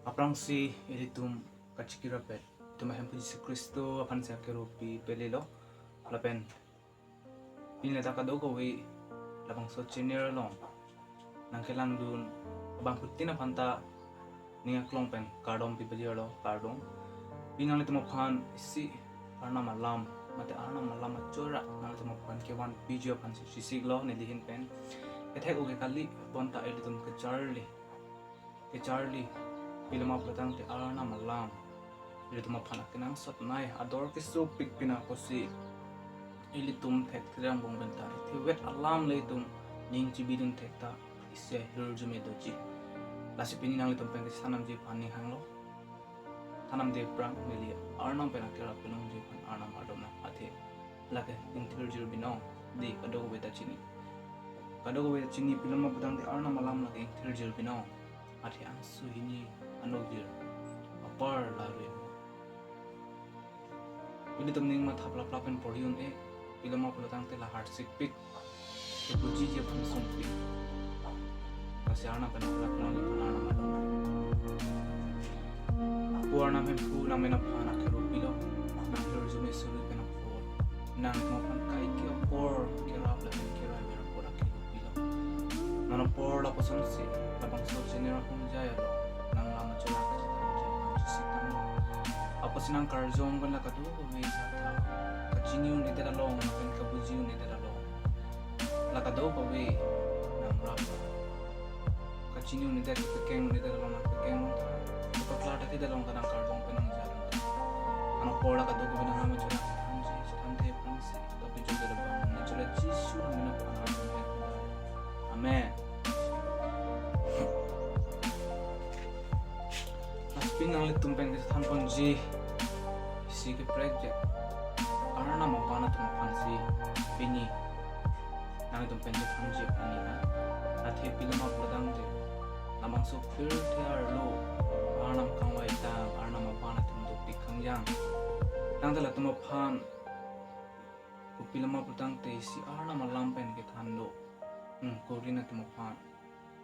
Aprang si ilitum kachikirapet tumahem pu Yesus Kristo apan sa kerupi pelilo lapen pinleta kadogo wi labang so chinir long nang kelang dun abang putina panta ninga klongpen kardom pipeliolo kardong pinang itu maphan isi arna malam mate arna malam achora nang itu maphan kewan video pan si siglo nilihin pen ethek uge kali bonta ilitum ke Charlie Pilama platang te arna malam ilitum maphan akinang sot nai ador ke so pik pina ko si ilitum thek tirang bong benta thi wet alam leitum ning chibidun thekta isse lurjume doji lasi pini nang litum pen sanam ji pani hanglo tanam de prang melia arnam pena kera pelong ji pan arnam adona athe lake intelligent binong di kadogo beta chini pilama platang te arnam malam lake intelligent binong athe ang suhini anogir apar larwe ini tumning ma thapla plapen podium pilama platang te la heart sick pick to buji je pan sompi kasi arnam pena kera pelong ji pan arnam adona Puarna men pu na mena pana ke rupilo na resume sulu pena por na mo pan kai ke por ke rapla ke ra mera por ke rupilo na por la poson si la bang so genera hum jaya lo nang lama chula ka ta sitam apa sinang karjong ban la ka tu ko me sa ta ka jiniu ni te la long na pen ka bujiu ni te la long la ka do pa we nang rapla ka jiniu ni te ka keng ni te la long na keng Paklata ti dalawang kanang kardong pinangjalan ano pola ka dogo binang namin chula tante pangsi tapi juga lebang na chula jisu ang minapanahan amen tapi nang litumpen kasi tampon ji sige project karena mapana tumapan si pini nang litumpen ji pangji panina at hepila mapladang di namang supir tiar lo arnam kangwai ta arnam apana tumdo pikangyang nang tala tumaphan upilama putang te si arnam alampen ke thando korina tumaphan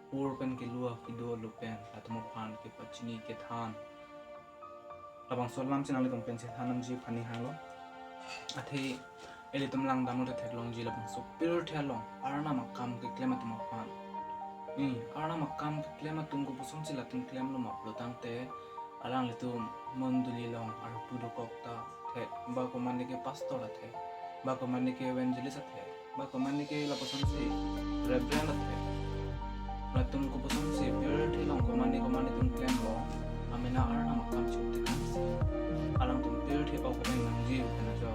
purpen ke lua kido lupen tumaphan ke pachini ke than labang solam chinali tumpen se thanam ji phani halo athi eli tumlang damu te theklong ji labang supir thalong arnam akam ke klema tumaphan arna makam klema tunggu pusong sila ting klem lo maplotang te alang litu monduli long ar pudo kokta the ba ko manne ke pastor the ba ko manne ke evangelist the ba ko manne ke la pusong si reverend the la tunggu pusong si pure the long ko manne tung klem lo amena arna makam chute kan si alang tum pure the ba ko men nang ji kana jo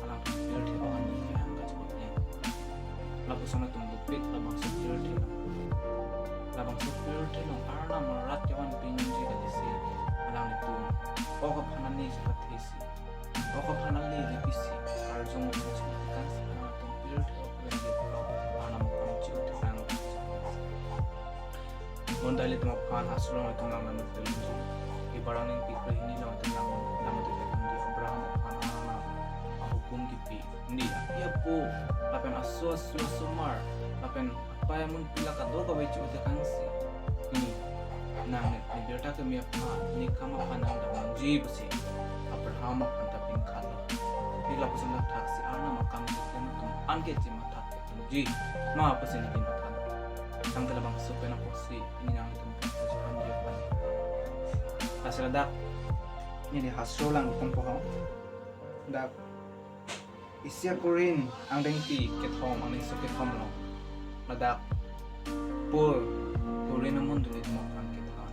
alang tum pure the ba kan ni ang ka chute la pusong tum dupit la maksud pure the labang supir telong arna marat jawan pinji kadisi alang itu oka panani seperti oka panali lebisi arjong menceritakan sekarang tumpir telok benji telok arna makamci untuk nang mondali tumapan asrong itu naman telunju ibarang yang pikir ini lawan tentang nama tekan di Abraham anak hukum kipi ndi iya po lapen asu sumar lapen apa yang mun pila ka do ka bechi uta kansi nang ni berta ke mi apa ni kama panang da manji besi Abraham akan tapin khala pila pusan da taksi arna makam tum anke ji mata ji ma apa sen ni mata sang da bang so pena posi ini nang tum ji hanji pa asala da ni di hasrolang kum po da isya korin ang dengti kethom ang so kethom lo ladak pur tuloy na mundo nito mo kan kita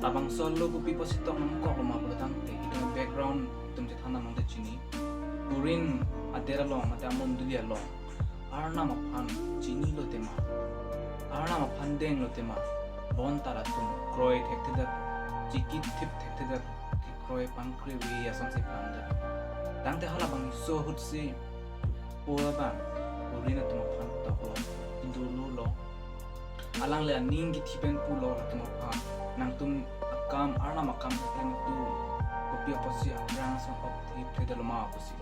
tabang solo ko pipo sitong ng ko kumapulatan te ito yung background itong jithana mong de chini turin adera long ate amon dulia long arna mapan chini lo tema arna mapan deng lo tema bon tara tum kroy thekte da chikit thip thekte da kroy pan kri wi asam se panda dangte hala bang so hutsi pura ban turin na tumapan ta ho dulu lo alang le ning ki thipen pulo la tum pa nang tum akam arna makam kem tu kopia posi akrang so op thip the dalo ma posi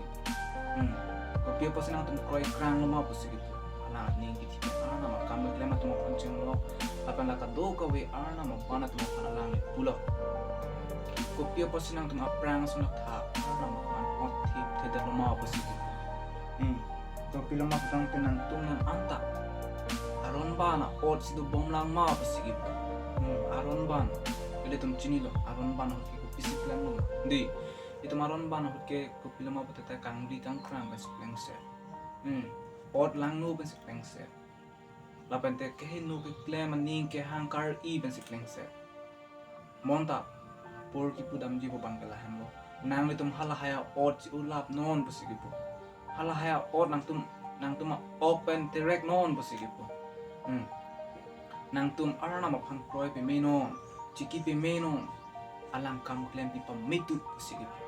kopia posi nang tum kroi krang lo ma posi gitu ala ning ki thipen arna makam kem tum pon cheng lo lapan laka do ka we arna mapana tu mapana lang pulo ko pia pasinang tu aprang sunak tha arna mapan othip the da loma pasigi to pilo mapang tinang tunan anta aron bana ot sidu bomlang ma pasigi aron ban ile tum chini lo aron ban ke ko pisik lang lo di itu maron ban ke ko pilo mapata kang di kang krang bas plengse ot lang no bas plengse lapan te ke nu ke klem ning ke hangkar i bas plengse monta por ki pudam ji bo bangkala hamlo nang le tum hala haya ot si ulap non pasigi po hala haya ot nang tum open direct non pasigi po nang tum arna mapan proy pe menon chiki pe menon alang kam klem pi pamitu pasigi po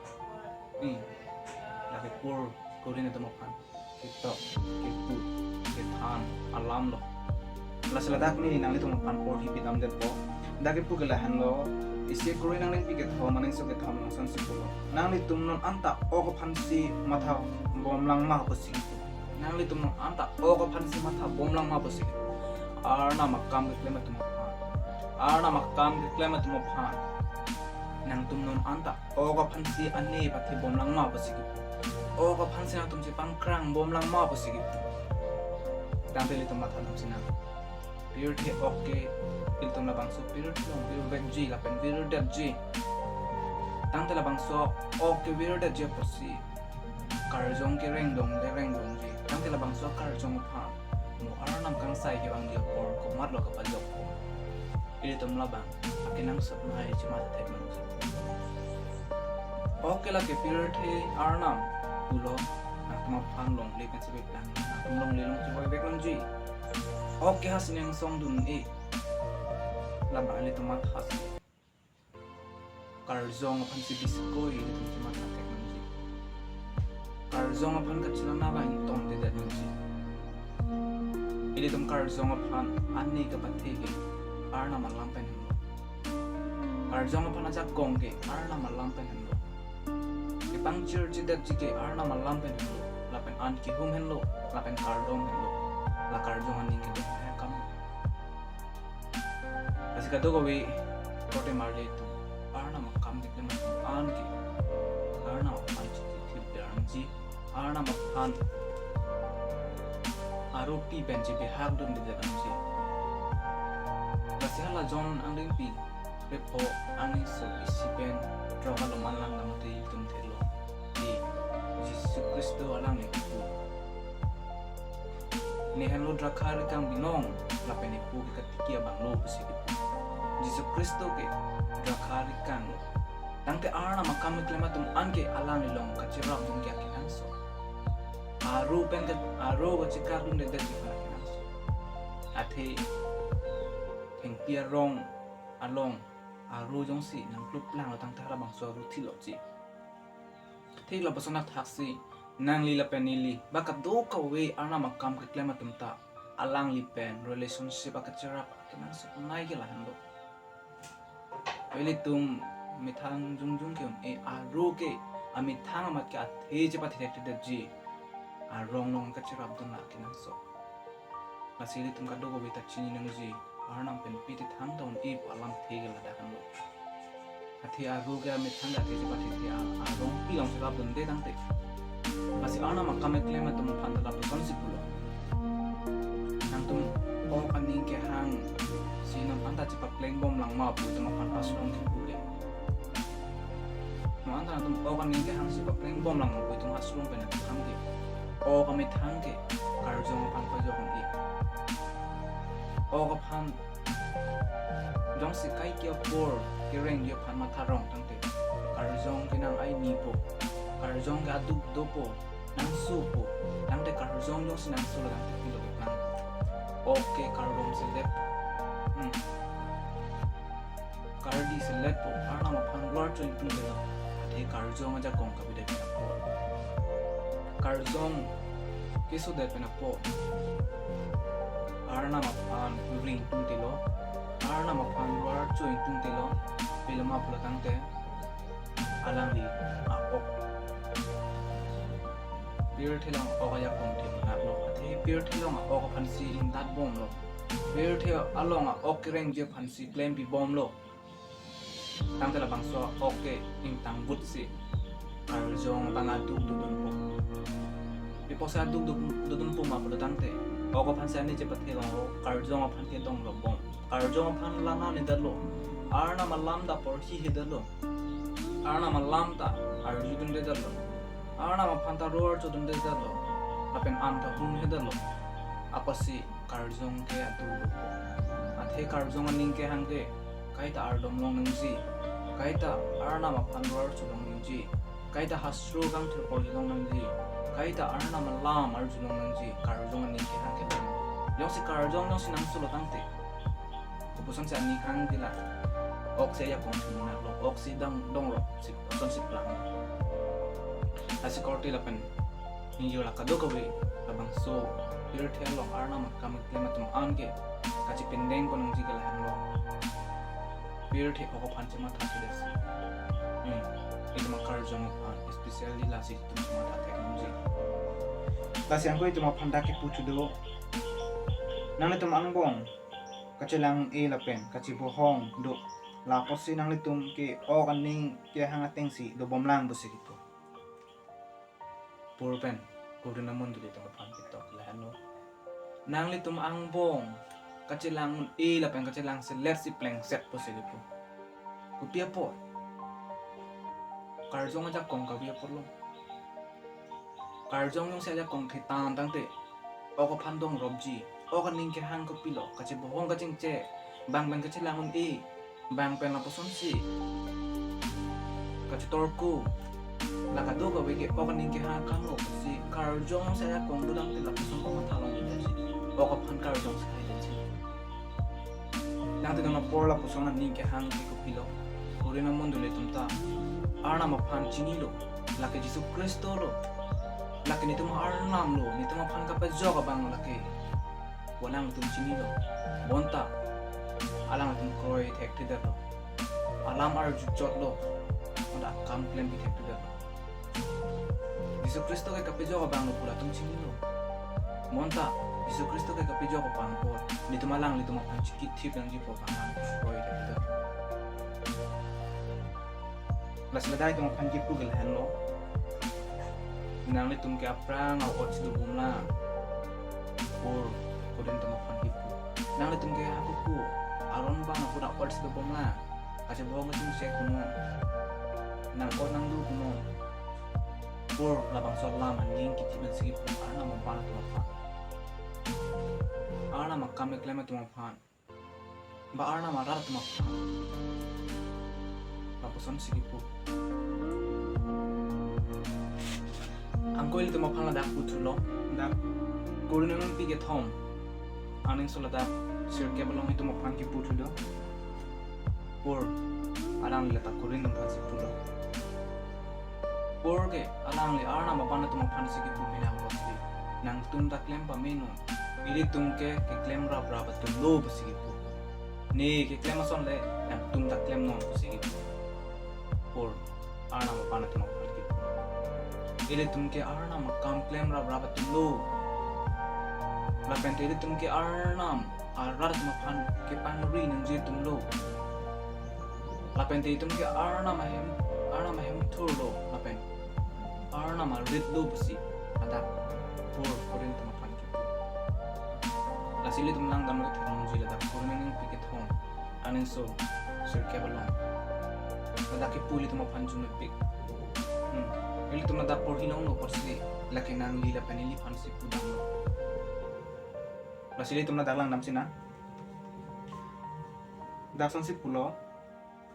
lagi por korin ito mapan kita kipu kitan alam lo laseladak ni nang itu mapan por hipitam del po dagi pu gelahan lo isi korin nang ling piket ho maning so ketha mang san sipulo nang li tum non anta o ko phansi matha bomlang ma pasigi po nang li tum non anta o ko phansi matha bomlang ma pasigi arna makam ke klem tum mapan arna makam ke klem tum mapan nang tum non anta o ko phansi ane pathi bomlang ma pasigi o ko phansi nang tum si pangkrang bomlang ma pasigi dang te li tum matha tum sina pure the oke il tum labang so pure venji la pen pure dat ji tang te labang so oke pure dat ji pasi karjong ke reng dong ji tang te labang so karjong pha mo arnam kang sai ke bang dia por ko mat lo ka pajok ili tum labang akinang sap mai chi mat the man oke la ke pure the arnam pulo akma phan long le kan se plan akma long le long chi boy bek long ji oke hasin yang song dun labang ali tum mat has karjong phan si biskoi ili tum chi mat the man ji karjong phan ka chila na ba in tom de da ji ili tum karjong phan anni ka pathe ke arna malam pen karjong phan aja kong ke arna malam pen ipang church dat jike arna malam pen lapen an ki hum hen lo lapen kardom hen lo la karjong aning ke kam asika to go we kote marle tu arna makam de ma an ke arna an chi thi biang ji arna makhan aroti benji be hak dum de da ji basihala jon ang ding pi repo ani so isipen droga lo man lang namote tum thelo di Jesus Kristo alang ni ku ni hanlo drakhar kang binong lapeni pu ke tikia bang lo pasigi Jesus Kristo ke drakhar kang tangte arna makam klema tum anke alang ni long kachira dum kya kinan so aru pen ke aru ko chikar dum de de kinan so athe theng pia rong along aru jong si nang klup lang lo tang thara bang so ru thilo chi thik la basona thaksi nang li la penili baka do ka we arna makam ke klema tum ta alang li pen relationship ka chara kinan so nai ke la hando pele tum mithang jung jung ke aru ke ami thang mat ka the je pa the de ji arong long ka chara dun na kinan so masili tum ka do go beta chini nang ji arnam pen piti thang don alam thege la da kan lo athi aru ga me thang ate je pati thia arong pi long sa bun de dang te masi arnam akame klema tum phan da la son si pulo nang tum o aning ke hang sinam anta chi pa pleng bom lang ma pu tum phan pas long ki pu le no anta tum o aning ke hang si pa pleng bom lang ma pu tum as long pen thang ke o kame thang ke karjong phan pa jo kon o ka phan jong si kai kia por kireng dia phan ma tharong tangte karjong kinang ai ni po karjong ga duk do po nang su po tangte karjong jong sinang su la tangte pilo nang oke karjong se lep kardi se lep po arna ma phan lor chen tu de la ate karjong ja kong ka bi de po karjong kiso de pe na po arna mapan ring tung tilo arna mapan war join tung tilo pilma pulatang te alang di apok beer thilang o kaya kong tim na lo ate beer thilang o ka phansi in that bom lo bir the along a okireng je phansi claim bi bom lo tang te la bang so oke ing tang but si karjong bang aduk dudun po bi po sa aduk dudun po ma po tang te oko phansi ani je patke lo karjong phan ke dong lo bom karjong phan lana ni dalo arna malam da por hi he dalo arna malam ta arjun de dalo arna ma phanta roar cho dun de dalo apen am ta hum he dalo apa si karjong ke atu po athe karjong aning ke hangke kaita ardom long nangji kaita arna ma phan roar cho long nangji kaita hasru gang thir por long nangji kaita arna ma lam arjun long nangji karjong aning ke hangke yong si karjong yong si nang sulo tangte kupusan si ani hang dila ok se ya kong thun na lo ok si dong ro si son si plan asi korti lapen ni yo la kado ko we labang so bir the lo arna ma kam klema tum an ke kachi pendeng ko nang ji kala han lo bir the ko phan chama tha ki des itu ma karjong phan especially la si tum ma tha technology la siang ko itu ma phan da ke puchu do nang le tum angbong kachilang e lapen kachi bohong do la posi nang le tum ke o kaning ke hanga tengsi do bomlang bo sigitu purpen kurina mundo dito phan TikTok lano nang le tum angbong kachilang e lapen kachilang select si pleng set po sigitu kupia po karjong aja kong ka bia po lo karjong yung sa aja kong khitan tangte o ko phandong robji o kaning ke hang ko pilo kachi bohong kaching che bang kachilang e bang pen la poson si kachi torku la kado ka wege o kaning ke hang kang lo si karjong sa aja kong dudang tila poson ko mathalong ida si o ko phan karjong sa ida si nang tino na por la poson ning ke hang ko pilo kurina mundo le tumta arna ma phan chinilo la ke Jesu Kristo lo la ke nitum arnam lo nitum phan ka pa joga bang la ke walang tum chinilo bonta alang tum kroi thek tidar lo alam ar jot lo oda kam claim bi thek tidar lo Jesu Kristo ke kape joga bang lo pula tum chinilo monta Jesu Kristo ke kape joga bang po nitum alang nitum phan chikit thip ang ji po bang kroi thek tidar las ladai tum phan ki pugil han lo nang le tum ke aprang au ot du bumla or kodin tum phan ki pu nang le tum ke aku pu aron bang aku dak ot du bumla aja bawa tum se kuno nang ko nang du kuno or labang so lam aning ki tiben sigi pu ana ma pan tu phan ana ma kam klema tum phan ba ana ma rar tum phan papuson sigi pu angkoil tuma phala dak putulo dak kurina nang pige thom aning sola dak sir ke balong itu mo phan ki putulo por alang le ta kurin nang phan si pulo por ke alang le arna ma pan tuma phan si ki pu mina ho si nang tum dak lem pa meno ili tum ke klem ra bra ba tum lo ba si ki pu ne ke klem son le nang tum dak klem non si ki pu por arna ma pan tuma phan ki pu ili tum ke arna ma kam klem ra bra ba tum lo la pen ili tum ke arnam arar ma phan ke pan ri nang je tum lo la pen tum ke arna ma hem thur lo la pen arna ma rit lo basi ada por korin tum phan ki pu la sili tum lang dam lo thong ji la da korin ning pi ke thong anin so sir ke balong la ke puli tum phan jun pi ili tum da por hilong no por si la ke nang li la panili phan si pu dam lo la sili tum na dalang dam sina daksan si pulo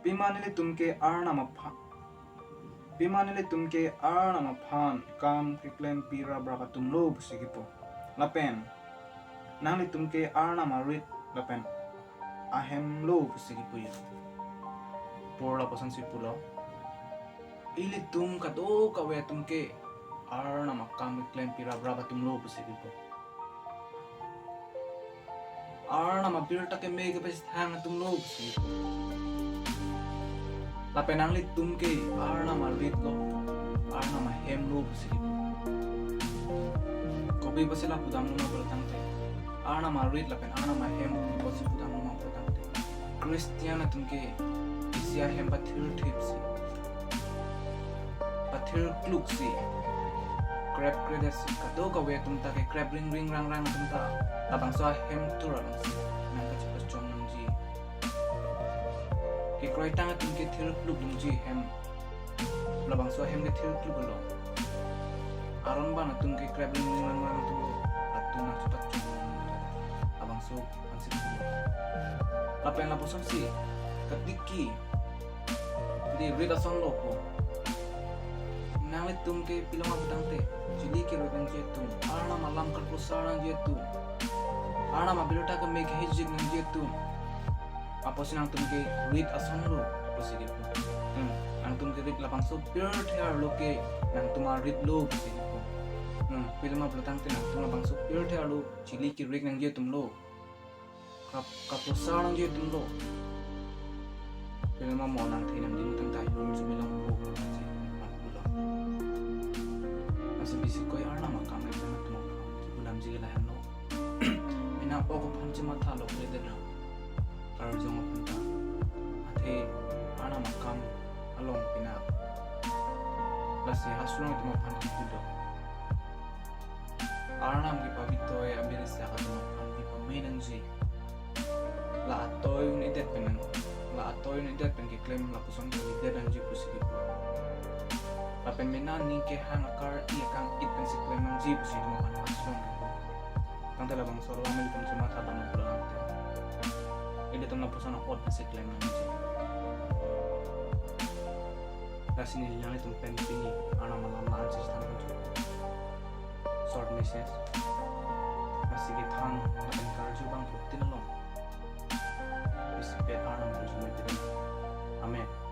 pimanile tum ke arna ma phan pimanile tum ke arna ma phan kam kiklem pira bra tum lo busigipo lapen nang tum ke arna ma rit lapen ahem lo busigipo ye por la pasan si pulo ili tum ka do ka we tum ke arna ma kam kiklem pira bra tum lo busigipo arna ma birta ke me ke pes hang tum lo busigipo lapen nang tum ke arna ma rit lo arna ma hem lo busigipo kobi basila pudam no bertang te arna ma read lapen arna ma hem posi putam ma putam te Christian tumke isia hem pathir tipsi pathir kluksi crab credesi kado ka we tumta ke crab ring rang tumta labang so hem turang si nang ka chipas chom nangji ke kroi tang tumke thir kluk nangji hem labang so hem ke thir kluk lo aron ba na tumke crab ring rang tu atu na chipas chom abang so ansip lapen laposan si katiki di rida son lopo nang tumke pilama budang te jili ke rogan jetu arna malam kar pusarang jetu arna ma bilota ka meg hejig nang jetu aposin ang tumke read ason lo posige po ang tumke read lapang so pure hair loke nang tuma read lo posige po pilama budang te nang tuma bang so pure hair lo jili ke reg nang jetum lo kap pusarang jetum lo pilama mo nang te nang dimutang tayo sumilang lo bisik koi arna makam ay na tumo bulam jige lahan no ina oko panche matha lo le der kar jong punta athe arna makam along pina lasi hasrong tumo panche kudo arna gi pavito ay abir sa ka tumo panche pamenan ji la atoy un idet penan la atoy un idet pen ki claim la puson ki idet an ji pusiki lapen menan ni ke hang akar i kang it pen siklem nang ji pusi mo kan asong kang tala bang soro amel pen cuma tata mo pulang ide ton na pusan akot pen siklem nang ji rasini yang itu pen pini ana malam man sistem ko short message masih ke thang lapen kar ju bang putin lo isi pe ana mo ju me amen